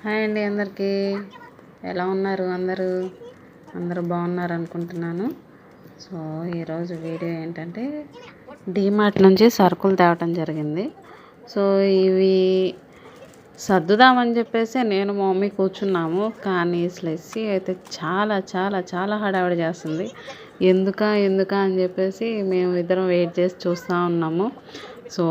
Hi అండి అందరికీ. ఎలా ఉన్నారు అందరూ బాగున్నారు అనుకుంటున్నాను. సో ఈరోజు వీడియో ఏంటంటే డీమార్ట్ నుంచి సరుకులు తేవటం జరిగింది. సో ఇవి సర్దుదామని చెప్పేసి నేను మా మమ్మీ కూర్చున్నాము. కానీ స్లెస్సీ అయితే చాలా చాలా చాలా హడావిడి చేస్తుంది. ఎందుకా అని చెప్పేసి మేము ఇద్దరం వెయిట్ చేసి చూస్తూ ఉన్నాము. సో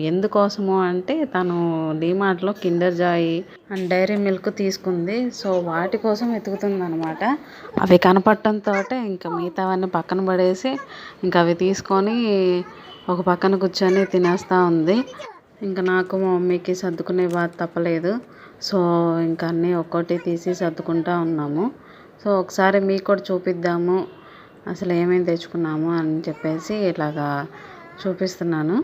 ఎందుకోసము అంటే తను డీమార్ట్లో Kinder Joy and Dairy Milk తీసుకుంది. సో వాటి కోసం వెతుకుతుంది అనమాట. అవి కనపడటంతో ఇంకా మిగతావన్నీ పక్కన పడేసి ఇంకా అవి తీసుకొని ఒక పక్కన కూర్చొని తినేస్తూ ఉంది. ఇంకా నాకు మా మమ్మీకి సర్దుకునే బాధ తప్పలేదు. సో ఇంకా అన్నీ ఒక్కోటి తీసి సర్దుకుంటూ ఉన్నాము. సో ఒకసారి మీకు కూడా చూపిద్దాము అసలు ఏమేమి తెచ్చుకున్నాము అని చెప్పేసి ఇలాగా చూపిస్తున్నాను.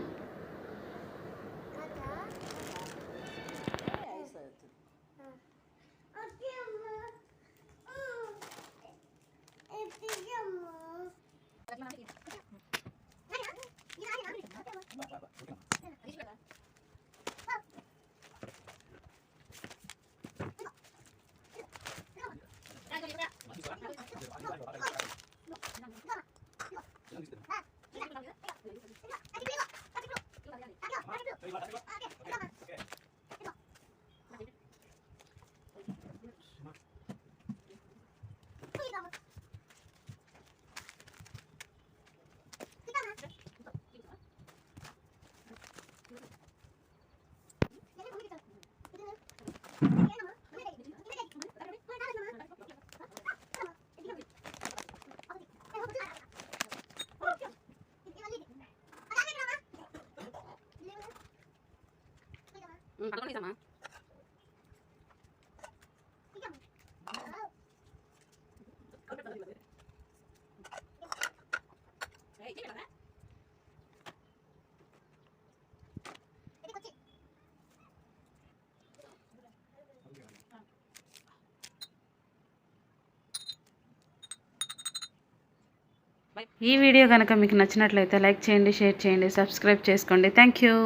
ఈ వీడియో కనుక మీకు నచ్చినట్లయితే లైక్ చేయండి, షేర్ చేయండి, సబ్స్క్రైబ్ చేసుకోండి. Thank you.